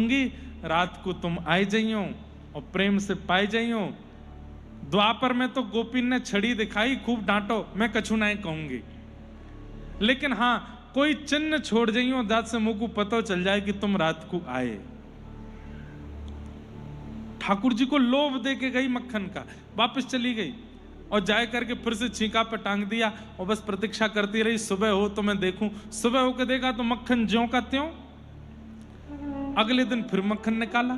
दूंगी, रात को तुम आए जाइयो और प्रेम से पाए जाइयो। द्वापर में तो गोपी ने छड़ी दिखाई, खूब डांटो, मैं कछु नहीं कहूंगी, लेकिन हाँ कोई चिन्ह छोड़ जाइयो दाद से मुंह को पता चल जाए कि तुम रात को आए। ठाकुर जी को लोभ दे के गई मक्खन का, वापस चली गई और जाए करके फिर से छींका पे टांग दिया और बस प्रतीक्षा करती रही सुबह हो तो मैं देखूं। सुबह होकर देखा तो मक्खन ज्यों का त्यों। अगले दिन फिर मक्खन निकाला,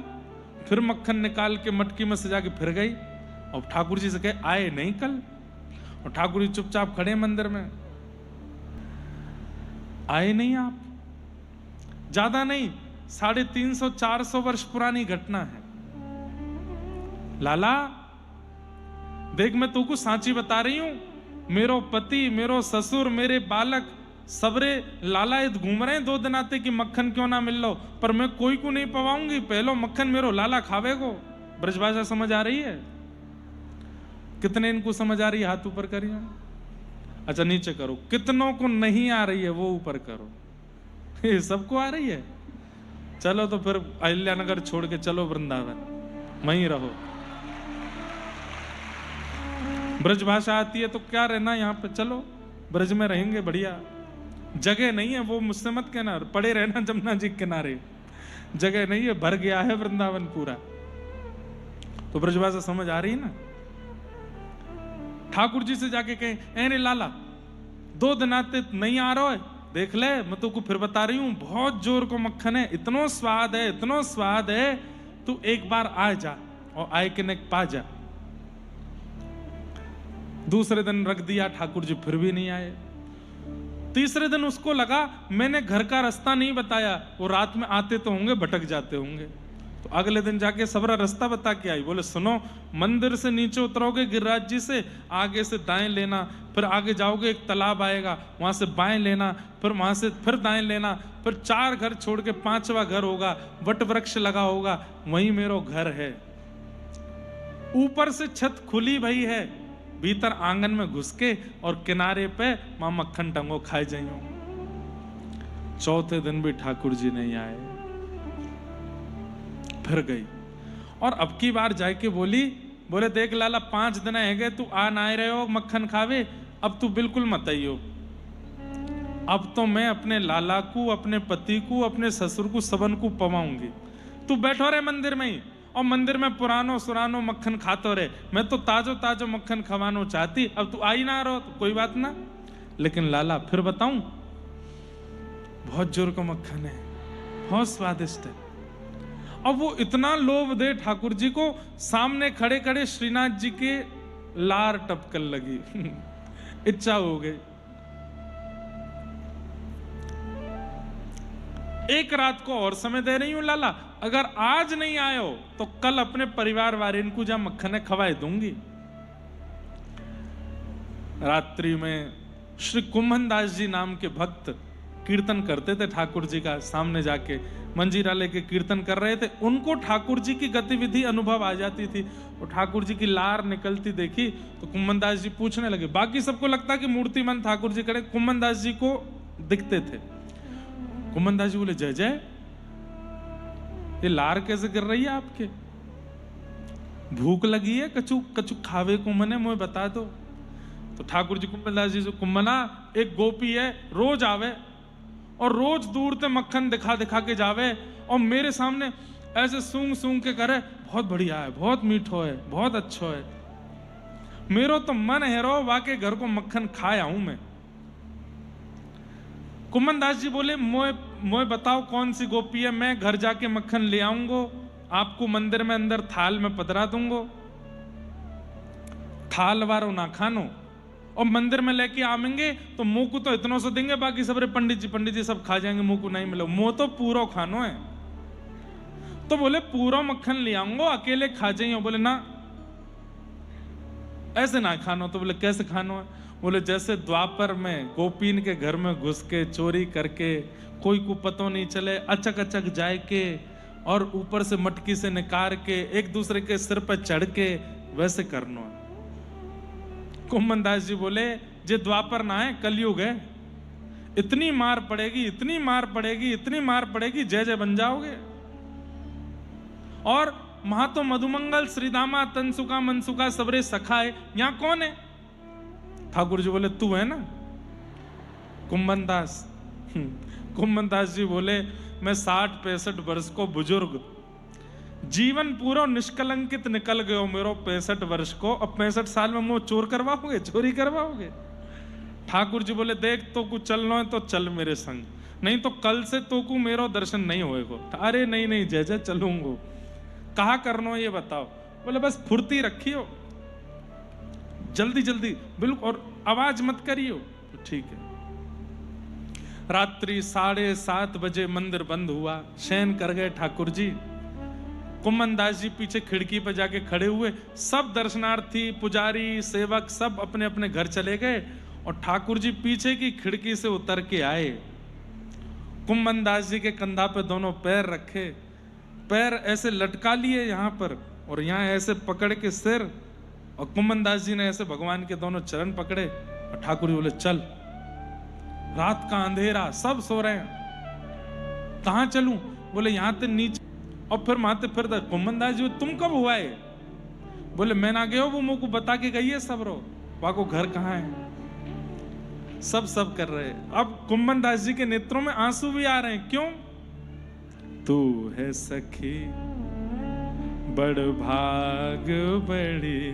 फिर मक्खन निकाल के मटकी में सजा के फिर गई और ठाकुर जी से कहे आए नहीं कल। और ठाकुर जी चुपचाप खड़े मंदिर में, आए नहीं आप। ज्यादा नहीं, 350-400 वर्ष पुरानी घटना है। लाला देख, मैं तुमको सांची बता रही हूं, मेरो पति, मेरो ससुर, मेरे बालक सबरे लालायत घूम रहे हैं 2 दिन आते कि मक्खन क्यों ना मिल लो, पर मैं कोई को नहीं पवाऊंगी, पहलो मक्खन मेरो लाला खावे को। ब्रजभाषा समझ आ रही है? कितने इनको समझ आ रही है? हाथ ऊपर करिए। अच्छा नीचे करो। कितनों को नहीं आ रही है वो ऊपर करो। ये सबको आ रही है? चलो तो फिर अहिल्यानगर छोड़ के चलो वृंदावन, वहीं रहो। ब्रजभाषा आती है तो क्या रहना यहाँ पे, चलो ब्रज में रहेंगे, बढ़िया जगह नहीं है, वो मुझसे मत कहना, पड़े रहना जमुना जी के किनारे, जगह नहीं है, भर गया है वृंदावन पूरा। तो ब्रजभाषा समझ आ रही है ना? ठाकुर जी से जाके कहे अरे लाला 2 दिन आते नहीं आ रहा है, देख ले मैं तुमको फिर बता रही हूं, बहुत जोर को मक्खन है, इतना स्वाद है, इतना स्वाद है, तू एक बार आ जा और आए के नेक पा जा। दूसरे दिन रख दिया, ठाकुर जी फिर भी नहीं आए। तीसरे दिन उसको लगा मैंने घर का रास्ता नहीं बताया, वो रात में आते तो होंगे, भटक जाते होंगे। तो अगले दिन जाके सबरा रास्ता बता के आई। बोले सुनो, मंदिर से नीचे उतरोगे गिरिराज जी से, आगे से दाएं लेना, फिर आगे जाओगे एक तालाब आएगा, वहां से बाएं लेना, फिर वहां से फिर दाएं लेना, फिर 4 घर छोड़ के 5वां घर होगा, वट वृक्ष लगा होगा, वहीं मेरो घर है। ऊपर से छत खुली भई है, भीतर आंगन में घुस के और किनारे पे मां मक्खन टंगो खाए जाइयो। चौथे दिन भी ठाकुर जी नहीं आए, फिर गई और अब की बार जाके बोले देख लाला 5 दिन है गए, तू आ ना रहे हो मक्खन खावे, अब तू बिल्कुल मत आइयो। अब तो मैं अपने लाला को, अपने पति को, अपने ससुर को, सबन को पवाऊंगी। तू बैठो रे मंदिर में ही, और मंदिर में पुरानो सुरानो मक्खन खातो रहे, मैं तो ताजो ताजो मक्खन खवानो चाहती, अब तू आई ना रहो तो कोई बात ना, लेकिन लाला फिर बताऊं, बहुत जोर का मक्खन है, बहुत स्वादिष्ट है। अब वो इतना लोभ दे ठाकुर जी को, सामने खड़े खड़े श्रीनाथ जी के लार टपकन लगी इच्छा हो गई। एक रात को और समय दे रही हूं लाला, अगर आज नहीं आए हो तो कल अपने परिवार वाले इनको जहां मक्खन खवाए दूंगी। रात्रि में श्री कुम्भन दास जी नाम के भक्त कीर्तन करते थे ठाकुर जी का, सामने जाके मंजीरा लेके कीर्तन कर रहे थे। उनको ठाकुर जी की गतिविधि अनुभव आ जाती थी, और ठाकुर जी की लार निकलती देखी तो कुम्भन दास जी पूछने लगे। बाकी सबको लगता कि मूर्तिमान ठाकुर जी खड़े, कुम्भन दास जी को दिखते थे। कुम्भन दास जी बोले जय जय, ये लार कैसे गिर रही है आपके? भूख लगी है, कछु कछु खावे को मने, मुझे बता दो। तो ठाकुर जी कुम्भन दास जी से, कुम्भना एक गोपी है, रोज आवे और रोज दूर से मक्खन दिखा दिखा के जावे और मेरे सामने ऐसे सूंघ सूंघ के करे, बहुत बढ़िया है, बहुत मीठो है, बहुत अच्छो है। मेरो तो मन है रो वाके घर को मक्खन खाया हूं मैं। कुम्भन दास जी बोले मोए बताओ कौन सी गोपी है, मैं घर जाके मक्खन ले आऊंगो, आपको मंदिर में अंदर थाल में पधरा दूंगो, थाल वारो ना खानो, और मंदिर में लेके आवेंगे तो मुंह को तो इतना सा देंगे, बाकी सबरे पंडित जी सब खा जाएंगे, मुंह को नहीं मिलो, मुंह तो पूरा खानो है। तो बोले पूरा मक्खन ले आऊंगो, अकेले खा जाइए। बोले ना ऐसे ना खानो। तो बोले कैसे खानो है? बोले जैसे द्वापर में गोपीन के घर में घुस के चोरी करके, कोई को पतो नहीं चले, अचक अचक जाए के और ऊपर से मटकी से निकाल के एक दूसरे के सिर पर चढ़ के, वैसे करना है। कुम्भन दास जी बोले जे द्वापर ना है, कलयुग है, इतनी मार पड़ेगी, इतनी मार पड़ेगी, इतनी मार पड़ेगी, जय जय बन जाओगे। और महातो मधुमंगल श्रीदामा तनसुका मनसुका सबरे सखाए, यहाँ कौन है? ठाकुर जी बोले तू है ना कुंभन दास। कुंभन दास जी बोले मैं 60-65 वर्ष को बुजुर्ग, जीवन पूरा निष्कलंकित निकल गयो मेरो 65 वर्ष को, अब 65 साल में मुझे चोर करवाओगे, चोरी करवाओगे? ठाकुर जी बोले देख तो कुछ चलना है तो चल मेरे संग, नहीं तो कल से तो को मेरो दर्शन नहीं होएगो। अरे नहीं नहीं जय जय चलूंगो। कहा करना ये बताओ? बोले बस फुर्ती रखियो, जल्दी जल्दी बिल्कुल, और आवाज मत करियो। तो ठीक है। रात्रि 7:30 बजे मंदिर बंद हुआ, शयन कर गए ठाकुर जी। कुंभन दास जी पीछे खिड़की पर जाके खड़े हुए, सब दर्शनार्थी पुजारी सेवक सब अपने अपने घर चले गए और ठाकुर जी पीछे की खिड़की से उतर के आए। कुंभन दास जी के कंधा पे दोनों पैर रखे, पैर ऐसे लटका लिए यहाँ पर और यहाँ ऐसे पकड़ के सिर, और कुंभन दास जी ने ऐसे भगवान के दोनों चरण पकड़े और ठाकुर जी बोले चल। रात का अंधेरा, सब सो रहे हैं, कहाँ चलूं? बोले यहाँ ते नीचे, और फिर माते फिर कुंभन दास जी तुम कब हुआ है? बोले मैं ना गयो, वो मुझको बता के गई है सब रो, वहां को घर कहाँ है? सब कर रहे हैं। अब कुंभन दास जी के नेत्रों में आंसू भी आ रहे हैं। क्यों? तू है सखी बड़ भाग बड़ी,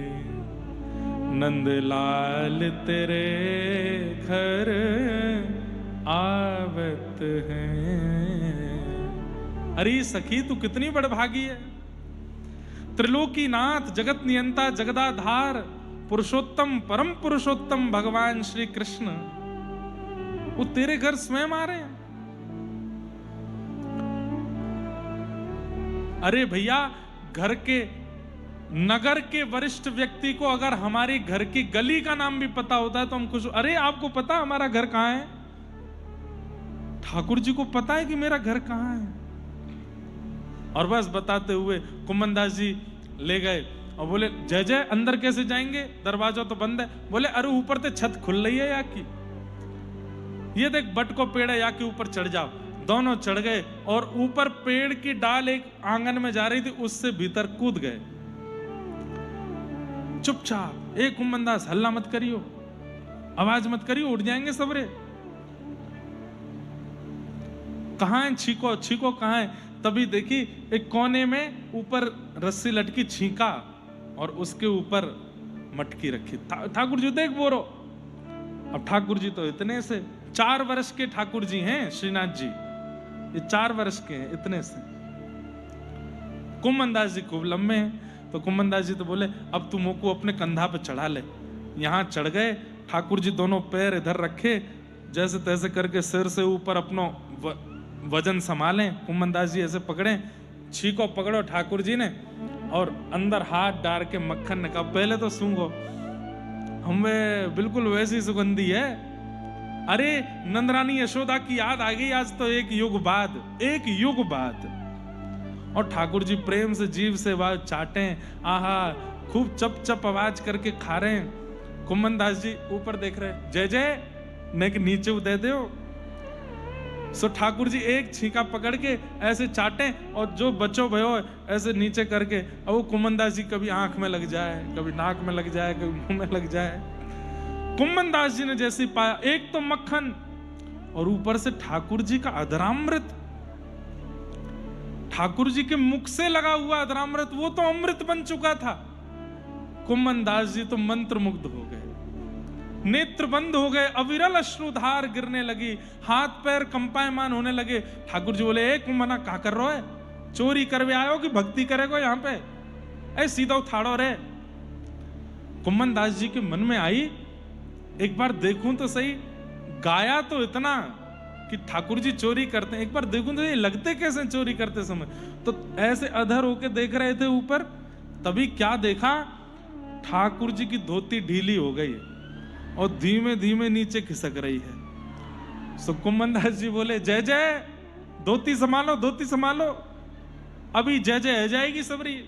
नंदलाल तेरे घर आवत हैं। अरे सखी तू कितनी बड़भागी है। त्रिलोकीनाथ जगत नियंता जगदाधार पुरुषोत्तम परम पुरुषोत्तम भगवान श्री कृष्ण वो तेरे घर स्वयं आ रहे हैं। अरे भैया घर के नगर के वरिष्ठ व्यक्ति को अगर हमारे घर की गली का नाम भी पता होता है तो हम खुश। अरे आपको पता हमारा घर कहां है? ठाकुर जी को पता है कि मेरा घर कहां है। और बस बताते हुए कुंभन दास जी ले गए और बोले जय जय अंदर कैसे जाएंगे, दरवाजा तो बंद है। बोले अरे ऊपर से छत खुल रही है या की, ये देख बट को पेड़ है या के ऊपर चढ़ जाओ। दोनों चढ़ गए और ऊपर पेड़ की डाल एक आंगन में जा रही थी, उससे भीतर कूद गए। चुपचाप, एक कुंभन दास हल्ला मत करियो, आवाज मत करियो, उठ जाएंगे सबरे। कहां है छीको? छीको कहां है? तभी देखी एक कोने में ऊपर रस्सी लटकी, छींका और उसके ऊपर मटकी रखी। ठाकुर जी देख बोरो। अब ठाकुर जी तो इतने से 4 वर्ष के ठाकुर जी हैं श्रीनाथ जी, ये 4 वर्ष के हैं इतने से। कुंभन दास जी खूब लंबे हैं। तो कुंभन दास जी तो बोले अब तुम को अपने कंधा पे चढ़ा ले। यहां चढ़ गए। ठाकुर जी दोनों पैर इधर रखे, जैसे तैसे करके सिर से ऊपर अपनो वजन संभालें। कुंभन दास जी ऐसे पकड़े, छीको पकड़ो ठाकुर जी ने और अंदर हाथ डाल के मक्खन ने कहा पहले तो सूंघो, हमें बिल्कुल वैसी सुगंधी है। अरे नंदरानी यशोदा की याद आ गई आज तो, एक युग बाद। और ठाकुर जी प्रेम से जीभ से आवाज चाटे, आहा खूब चप चप आवाज करके खा रहे हैं। कुंभन दास जी ऊपर देख रहे, जय जय ने कि नीचे दे दो। सो ठाकुर जी एक छींका पकड़ के ऐसे चाटे और जो बच्चों भयो ऐसे नीचे करके, अब वो कुंभन दास जी कभी आंख में लग जाए, कभी नाक में लग जाए, कभी मुंह में लग जाए। कुंभन दास जी ने जैसे पाया, एक तो मक्खन और ऊपर से ठाकुर जी का अधरामृत, ठाकुर जी के मुख से लगा हुआ अधरामृत, वो तो अमृत बन चुका था। कुंभन दास जी तो मंत्र मुग्ध हो गए, नेत्र बंद हो गए, अविरल अश्रुधार गिरने लगी, हाथ पैर कंपायमान होने लगे। ठाकुर जी बोले ए कुंभना क्या कर रहे हो? चोरी करवे आयो कि भक्ति करेगो यहाँ पे? ऐ सीधा उठाड़ो रे। कुंभन दास जी के मन में आई एक बार देखूं तो सही, गाया तो इतना कि ठाकुर जी चोरी करते हैं, एक बार देखूं तो ये लगते कैसे चोरी करते समय। तो ऐसे अधर होके देख रहे थे ऊपर, तभी क्या देखा, ठाकुर जी की धोती ढीली हो गई और धीमे धीमे नीचे खिसक रही है। सो कुंभन दास जी बोले जय जय धोती संभालो, धोती संभालो, अभी जय जय हो जाएगी सबरी।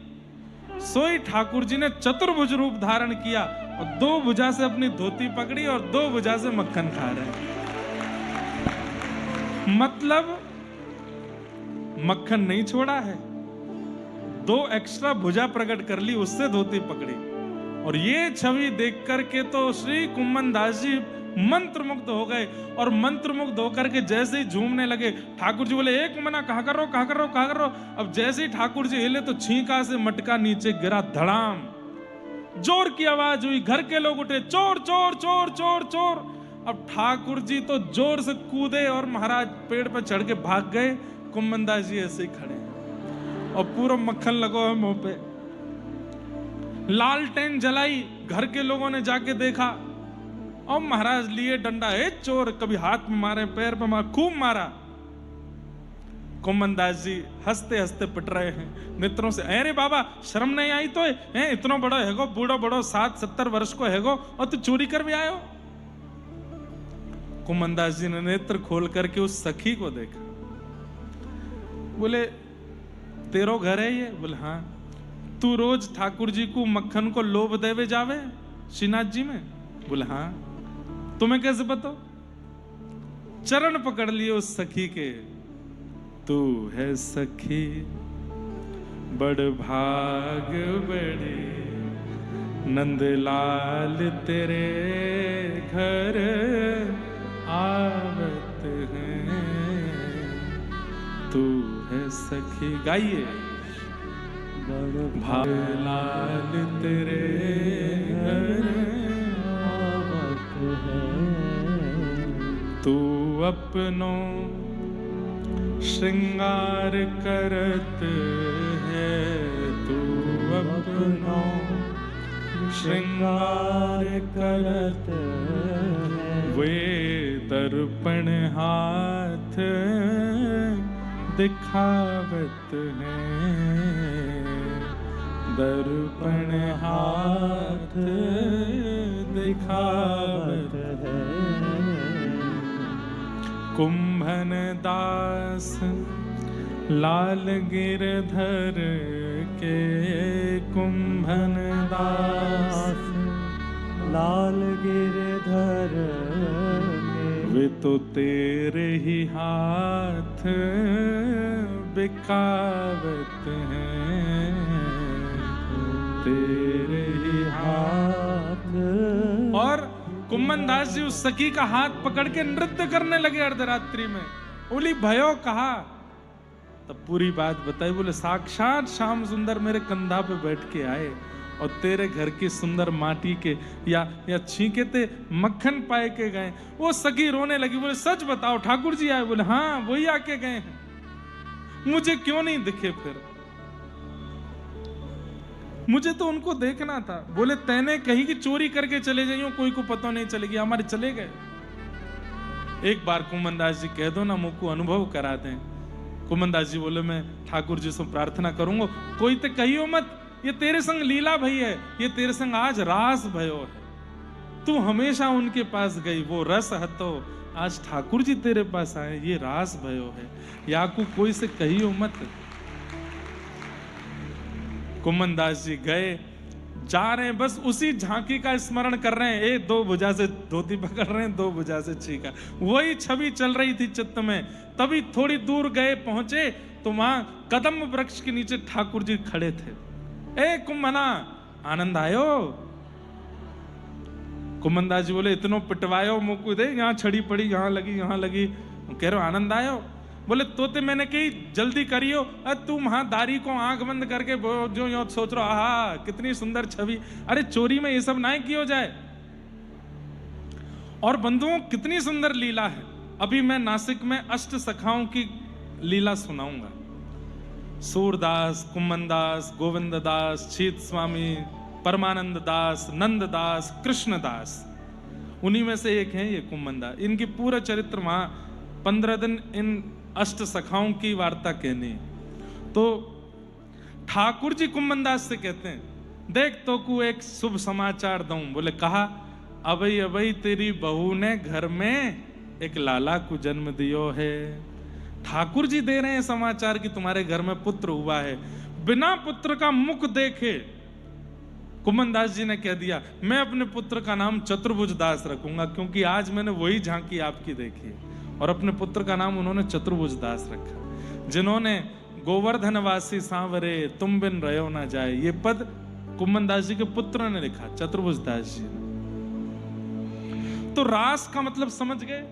सोई ठाकुर जी ने चतुर्भुज रूप धारण किया और 2 भुजा से अपनी धोती पकड़ी और 2 भुजा से मक्खन खा रहे। मतलब मक्खन नहीं छोड़ा है, 2 एक्स्ट्रा भुजा प्रकट कर ली, उससे धोती पकड़ी। और ये छवि देख करके तो श्री कुम्भन दास जी मंत्रमुग्ध हो गए, और मंत्रमुग्ध होकर के जैसे ही झूमने लगे, ठाकुर जी बोले एक मना कहा कर रहो, कहा कर रहो, कहा कर रहो। अब जैसे ही ठाकुर जी हिले तो छींका से मटका नीचे गिरा, धड़ाम, जोर की आवाज हुई, घर के लोग उठे, चोर चोर चोर चोर चोर। अब ठाकुर जी तो जोर से कूदे और महाराज पेड़ पर चढ़ के भाग गए। कुम्भन दास जी ऐसे ही खड़े और पूरा मक्खन लगो है मुंह पे। लालटेन जलाई, घर के लोगों ने जाके देखा और महाराज लिए डंडा, है चोर, कभी हाथ में मारे, पैर पे मारे, खूब मारा। कुम्भन दास जी हंसते हंसते पिट रहे हैं मित्रों से, अरे बाबा शर्म नहीं आई तो है, इतना बड़ा है गो, बूढ़ो बड़ो 60-70 वर्ष को है गो, और तू चोरी कर भी आयो। कुम्भन दास जी ने नेत्र खोल करके उस सखी को देखा, बोले तेरो घर है ये? बोले हाँ। तू रोज ठाकुर जी को मक्खन को लोभ देवे जावे श्रीनाथ जी में? बोले हाँ। तुम्हें कैसे पता? चरण पकड़ लिए उस सखी के, तू है सखी बड़ भाग बड़ी, नंदलाल तेरे घर आवत है, तू है सखी। गाइए, बड़ भाग लाल तेरे घर आवत है, तू अपनों श्रृंगार करत है, तू अपनों श्रृंगार करत है, वे दर्पण हाथ दिखावत है, दर्पण हाथ दिखावत है। कुम्भन दास लाल गिरधर के, कुम्भन दास लाल गिरधर के, वे तो तेरे ही हाथ बिकावत हैं, तेरे ही हाथ। और कुम्भन दास जी उस सखी का हाथ पकड़ के नृत्य करने लगे अर्धरात्रि में। बोली भयो कहा, तब पूरी बात बताई। बोले साक्षात श्याम सुंदर मेरे कंधा पे बैठ के आए और तेरे घर की सुंदर माटी के या छींके ते मक्खन पाए के गए। वो सखी रोने लगी, बोले सच बताओ ठाकुर जी आए? बोले हाँ वही आके गए हैं, मुझे क्यों नहीं दिखे? फिर मुझे तो उनको देखना था। बोले तैने कही कि चोरी करके चले जाइयो, कोई को पता नहीं चलेगी, हमारे चले गए। एक बार कुम्भन दास जी कह दो ना, मुझको अनुभव करा दें। कुम्भन दास जी बोले मैं ठाकुर जी से प्रार्थना करूंगा, कोई तो कहियो मत ये तेरे संग लीला भई है, ये तेरे संग आज रास भयो है। तू हमेशा उनके पास गई, वो रस हतो, आज ठाकुर जी तेरे पास आए, ये रास भयो है, याकू कोई से कहियो मत। कुम्भन दास जी गए, जा रहे हैं, बस उसी झांकी का स्मरण कर रहे हैं। एक 2 भुजा से धोती पकड़ रहे हैं, 2 भुजा से छीका, वही छवि चल रही थी चित्त में। तभी थोड़ी दूर गए, पहुंचे तो वहां कदम वृक्ष के नीचे ठाकुर जी खड़े थे। ए कुम्भना, आनंद आयो? कुम्भन दास जी बोले इतनो पिटवायो मुझको, दे यहाँ छड़ी पड़ी, यहाँ लगी। कह रहे आनंद आयो? बोले तोते मैंने कही जल्दी करियो, तुम हाँ दारी को आंख बंद करके जो यो सोच रहे हो, आहा कितनी सुंदर छवि, अरे चोरी में ये सब ना किया जाए। और बंधुओं कितनी सुंदर लीला है। अभी मैं नासिक में अष्ट सखाओं की लीला सुनाऊंगा। सूरदास, कुम्भन दास, गोविंद दास, शीत स्वामी, परमानंद दास, नंद दास, कृष्ण दास, उन्हीं में से एक है ये कुम्भन दास। इनकी पूरा चरित्र वहां 15 दिन इन अष्ट सखाओं की वार्ता कहनी। तो ठाकुर जी कुम्भन दास से कहते हैं, देख तो को एक शुभ समाचार दूं। बोले कहा, अबई तेरी बहू ने घर में एक लाला को जन्म दियो है। ठाकुर जी दे रहे हैं समाचार कि तुम्हारे घर में पुत्र हुआ है। बिना पुत्र का मुख देखे कुम्भन दास जी ने कह दिया, मैं अपने पुत्र का नाम चतुर्भुज दास रखूंगा, क्योंकि आज मैंने वही झांकी आपकी देखी। और अपने पुत्र का नाम उन्होंने चतुर्भुज दास रखा। जिन्होंने गोवर्धनवासी सांवरे तुम बिन रहो ना जाए। ये पद कुम्मन दास जी के पुत्र ने लिखा, चतुर्भुज दास जी ने। तो रास का मतलब समझ गए?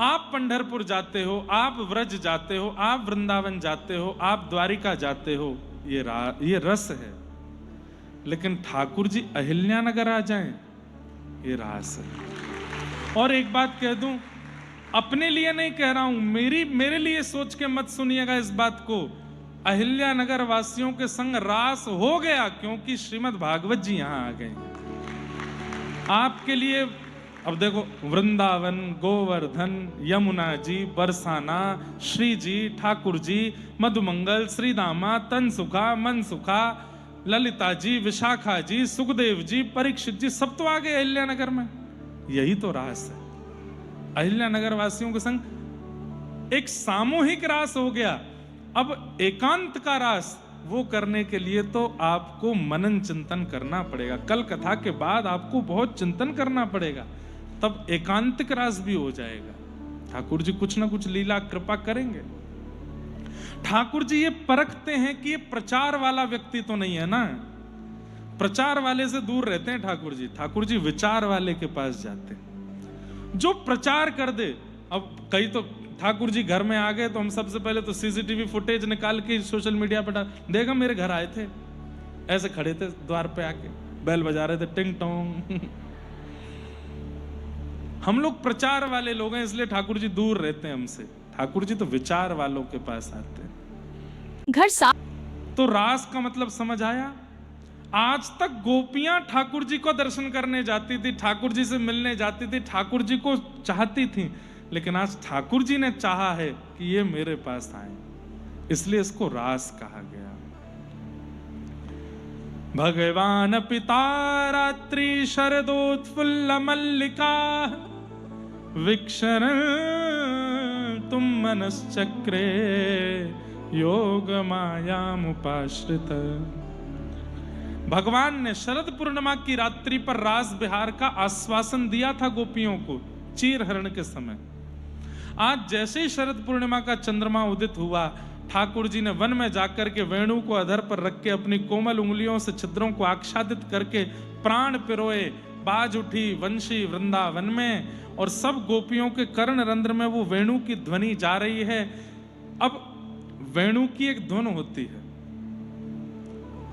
आप पंढरपुर जाते हो, आप व्रज जाते हो, आप वृंदावन जाते हो, आप द्वारिका जाते हो, ये रस है। लेकिन ठाकुर जी अहिल्यानगर आ जाएं, ये रास है। और एक बात कह दूं, अपने लिए नहीं कह रहा हूं, मेरे लिए सोच के मत सुनिएगा इस बात को। अहिल्यानगर वासियों के संग रास हो गया क्योंकि श्रीमद् भागवत जी यहां आ गए। आपके लिए अब देखो, वृंदावन, गोवर्धन, यमुना जी, बरसाना, श्री जी, ठाकुर जी, मधुमंगल, श्रीदामा, तनसुखा, मनसुखा, ललिता जी, विशाखा जी, सुखदेव जी, परीक्षित जी, सब तो आ गए अहिल्यानगर में। यही तो रास है। अहिल्यानगर वासियों के संग एक सामूहिक रास हो गया। अब एकांत का रास वो करने के लिए तो आपको मनन चिंतन करना पड़ेगा। कल कथा के बाद आपको बहुत चिंतन करना पड़ेगा, तब एकांतिक रास भी हो जाएगा। ठाकुर जी कुछ ना कुछ लीला कृपा करेंगे। ठाकुर जी ये परखते हैं कि ये प्रचार वाला व्यक्ति तो नहीं है ना। प्रचार वाले से दूर रहते हैं ठाकुर जी। ठाकुर जी विचार वाले के पास जाते हैं, जो प्रचार कर दे। अब कई तो ठाकुर जी घर में आ गए तो हम सबसे पहले तो सीसीटीवी फुटेज निकाल के सोशल मीडिया पर डाल देगा। मेरे घर आए थे, ऐसे खड़े थे द्वार पे आके, बेल बजा रहे थे, टिंग टोंग। हम लोग प्रचार वाले लोग हैं, इसलिए ठाकुर जी दूर रहते हैं हमसे। ठाकुर जी तो विचार वालों के पास आते हैं। घर सा तो रास का मतलब समझ आया? आज तक गोपियां ठाकुर जी को दर्शन करने जाती थी, ठाकुर जी से मिलने जाती थी, ठाकुर जी को चाहती थी। लेकिन आज ठाकुर जी ने चाहा है कि ये मेरे पास आए, इसलिए इसको रास कहा गया। भगवान पिता रात्रि शरदोत्फुल्ल मल्लिका वीक्षण तुम मनश्चक्रे योग मायामुपाश्रित। भगवान ने शरद पूर्णिमा की रात्रि पर रास विहार का आश्वासन दिया था गोपियों को चीर हरण के समय। आज जैसे ही शरद पूर्णिमा का चंद्रमा उदित हुआ, ठाकुर जी ने वन में जाकर के वेणु को अधर पर रख के अपनी कोमल उंगलियों से छिद्रों को आच्छादित करके प्राण पिरोए। बाज उठी वंशी वृंदावन में, और सब गोपियों के कर्ण रंध्र में वो वेणु की ध्वनि जा रही है। अब वेणु की एक धुन होती है,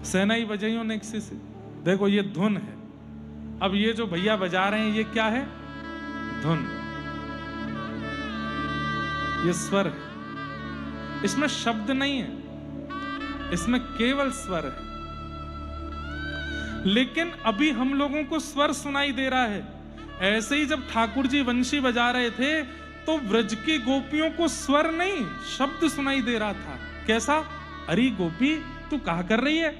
सेनाई बजाइयों ने किसी से, देखो ये धुन है। अब ये जो भैया बजा रहे हैं ये क्या है? धुन, ये स्वर है। इसमें शब्द नहीं है, इसमें केवल स्वर है। लेकिन अभी हम लोगों को स्वर सुनाई दे रहा है। ऐसे ही जब ठाकुर जी वंशी बजा रहे थे तो ब्रज की गोपियों को स्वर नहीं, शब्द सुनाई दे रहा था। कैसा? अरे गोपी तू क्या कर रही है?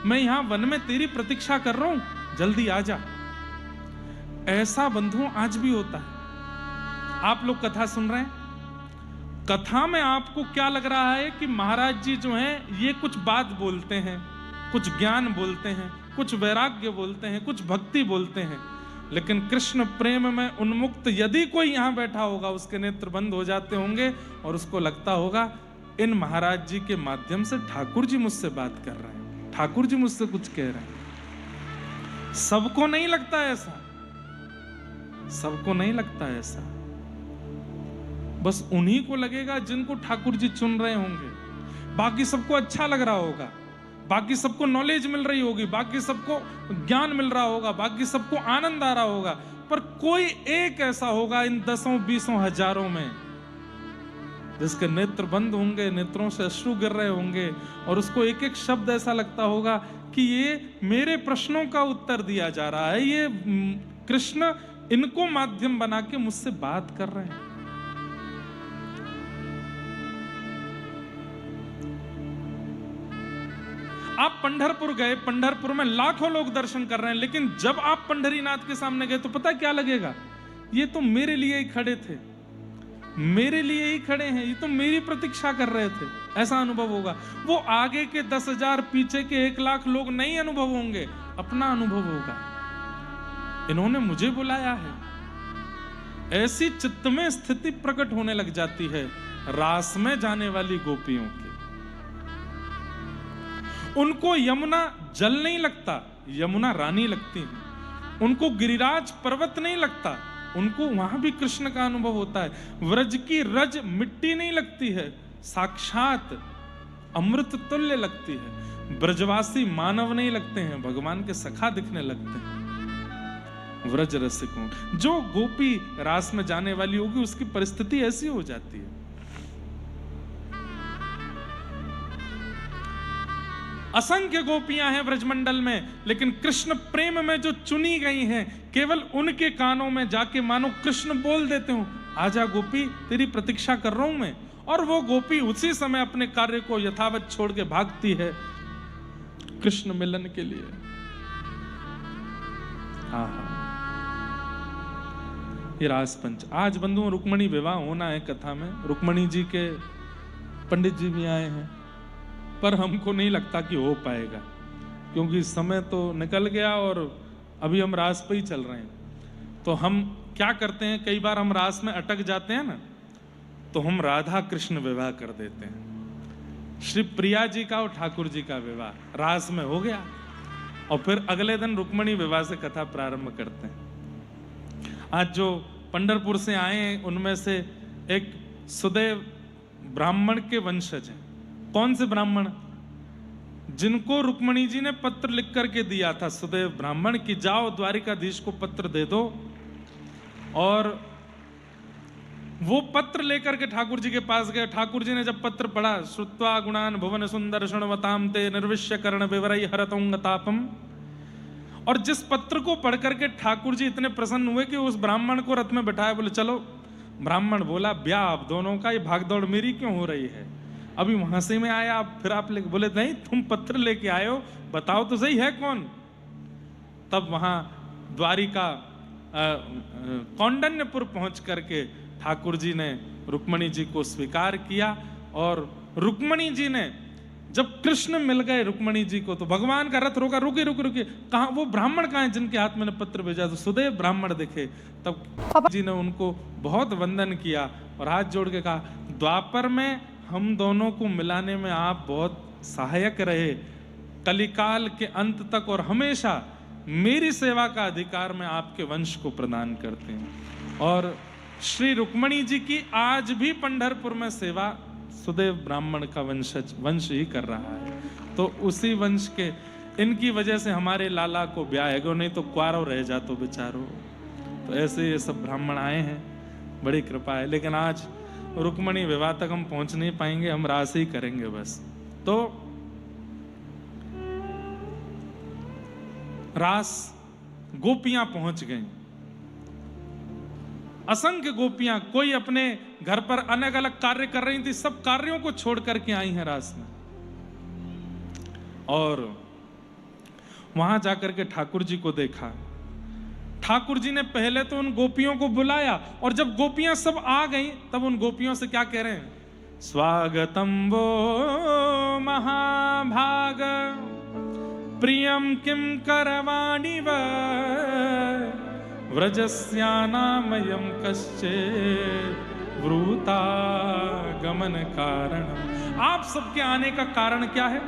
मैं यहां वन में तेरी प्रतीक्षा कर रहा हूं, जल्दी आ जा। ऐसा बंधुओं आज भी होता है। आप लोग कथा सुन रहे हैं, कथा में आपको क्या लग रहा है कि महाराज जी जो हैं ये कुछ बात बोलते हैं, कुछ ज्ञान बोलते हैं, कुछ वैराग्य बोलते हैं, कुछ भक्ति बोलते हैं। लेकिन कृष्ण प्रेम में उन्मुक्त यदि कोई यहां बैठा होगा, उसके नेत्र बंद हो जाते होंगे और उसको लगता होगा इन महाराज जी के माध्यम से ठाकुर जी मुझसे बात कर रहे हैं, ठाकुर जी मुझसे कुछ कह रहे हैं। सबको नहीं लगता ऐसा, सबको नहीं लगता ऐसा। बस उन्हीं को लगेगा जिनको ठाकुर जी चुन रहे होंगे। बाकी सबको अच्छा लग रहा होगा, बाकी सबको नॉलेज मिल रही होगी, बाकी सबको ज्ञान मिल रहा होगा, बाकी सबको आनंद आ रहा होगा। पर कोई एक ऐसा होगा इन 10,000-20,000 हजारों में जिसके नेत्र बंद होंगे, नेत्रों से अश्रु गिर रहे होंगे और उसको एक एक शब्द ऐसा लगता होगा कि ये मेरे प्रश्नों का उत्तर दिया जा रहा है, ये कृष्ण इनको माध्यम बना के मुझसे बात कर रहे हैं। आप पंढरपुर गए, पंढरपुर में लाखों लोग दर्शन कर रहे हैं, लेकिन जब आप पंढरीनाथ के सामने गए तो पता क्या लगेगा? ये तो मेरे लिए ही खड़े थे, मेरे लिए ही खड़े हैं, ये तो मेरी प्रतीक्षा कर रहे थे, ऐसा अनुभव होगा। वो आगे के 10,000, पीछे के 1,00,000 लोग नहीं अनुभव होंगे, अपना अनुभव होगा। इन्होंने मुझे बुलाया है, ऐसी चित्त में स्थिति प्रकट होने लग जाती है। रास में जाने वाली गोपियों के। उनको यमुना जल नहीं लगता, यमुना रानी लगती है। उनको गिरिराज पर्वत नहीं लगता, उनको वहां भी कृष्ण का अनुभव होता है। व्रज की रज मिट्टी नहीं लगती है, साक्षात अमृत तुल्य लगती है। ब्रजवासी मानव नहीं लगते हैं, भगवान के सखा दिखने लगते हैं। व्रज रसिकों, जो गोपी रास में जाने वाली होगी उसकी परिस्थिति ऐसी हो जाती है। असंख्य गोपियां हैं ब्रजमंडल में, लेकिन कृष्ण प्रेम में जो चुनी गई हैं, केवल उनके कानों में जाके मानो कृष्ण बोल देते हो, आजा गोपी तेरी प्रतीक्षा कर रहा हूं मैं। और वो गोपी उसी समय अपने कार्य को यथावत छोड़ के भागती है कृष्ण मिलन के लिए। ये रास पंच। आज बंधुओं रुक्मणी विवाह होना है कथा में, रुक्मणी जी के पंडित जी भी आए हैं, पर हमको नहीं लगता कि हो पाएगा, क्योंकि समय तो निकल गया और अभी हम रास पे ही चल रहे हैं। तो हम क्या करते हैं, कई बार हम रास में अटक जाते हैं ना, तो हम राधा कृष्ण विवाह कर देते हैं। श्री प्रिया जी का और ठाकुर जी का विवाह रास में हो गया, और फिर अगले दिन रुक्मणी विवाह से कथा प्रारंभ करते हैं। आज जो पंढरपुर से आए हैं उनमें से एक सुदेव ब्राह्मण के वंशज हैं। कौन से ब्राह्मण? जिनको रुक्मणी जी ने पत्र लिख करके दिया था, सुदेव ब्राह्मण, की जाओ द्वारिकाधीश को पत्र दे दो। और वो पत्र लेकर के ठाकुर जी के पास गए। ठाकुर जी ने जब पत्र पढ़ा, श्रुत्वा गुणान भुवन सुंदर शृण्वताम ते निर्विश्य कर्ण विवरई हरतंगतापम, और जिस पत्र को पढ़ करके ठाकुर जी इतने प्रसन्न हुए कि उस ब्राह्मण को रथ में बैठाया, बोले चलो। ब्राह्मण बोला, ब्याह आप दोनों का, ये भागदौड़ मेरी क्यों हो रही है? अभी वहां से मैं आया, फिर आप लेके बोले नहीं तुम पत्र लेके आए हो, बताओ तो सही है कौन? तब वहां द्वारिका कौंडन्यपुर पहुंच करके ठाकुर जी ने रुक्मणी जी को स्वीकार किया। और रुक्मणी जी ने जब कृष्ण मिल गए रुक्मणी जी को, तो भगवान का रथ रोका, रुके रुके रुके, कहां वो ब्राह्मण कहां है जिनके हाथ में पत्र भेजा? तो सुदेव ब्राह्मण दिखे। तब जी ने उनको बहुत वंदन किया और हाथ जोड़ के कहा, द्वापर में हम दोनों को मिलाने में आप बहुत सहायक रहे, कलिकाल के अंत तक और हमेशा मेरी सेवा का अधिकार मैं आपके वंश को प्रदान करते हैं। और श्री रुक्मणी जी की आज भी पंढरपुर में सेवा सुदेव ब्राह्मण का वंश ही कर रहा है। तो उसी वंश के, इनकी वजह से हमारे लाला को ब्याह है, नहीं तो क्वारो रह जातो बेचारो। तो ऐसे ये सब ब्राह्मण आए हैं, बड़ी कृपा है। लेकिन आज रुक्मणी विवाह तक हम पहुंच नहीं पाएंगे, हम रास ही करेंगे बस। तो रास गोपियां पहुंच गई, असंख्य गोपियां, कोई अपने घर पर अलग अलग कार्य कर रही थी, सब कार्यों को छोड़ करके आई हैं रास में। और वहां जाकर के ठाकुर जी को देखा। ठाकुर जी ने पहले तो उन गोपियों को बुलाया, और जब गोपियां सब आ गई तब उन गोपियों से क्या कह रहे हैं? स्वागतम वो महाभाग प्रियम किम करवाणि व व्रजस्यानामयं कश्चित् वृता गमन कारण। आप सबके आने का कारण क्या है?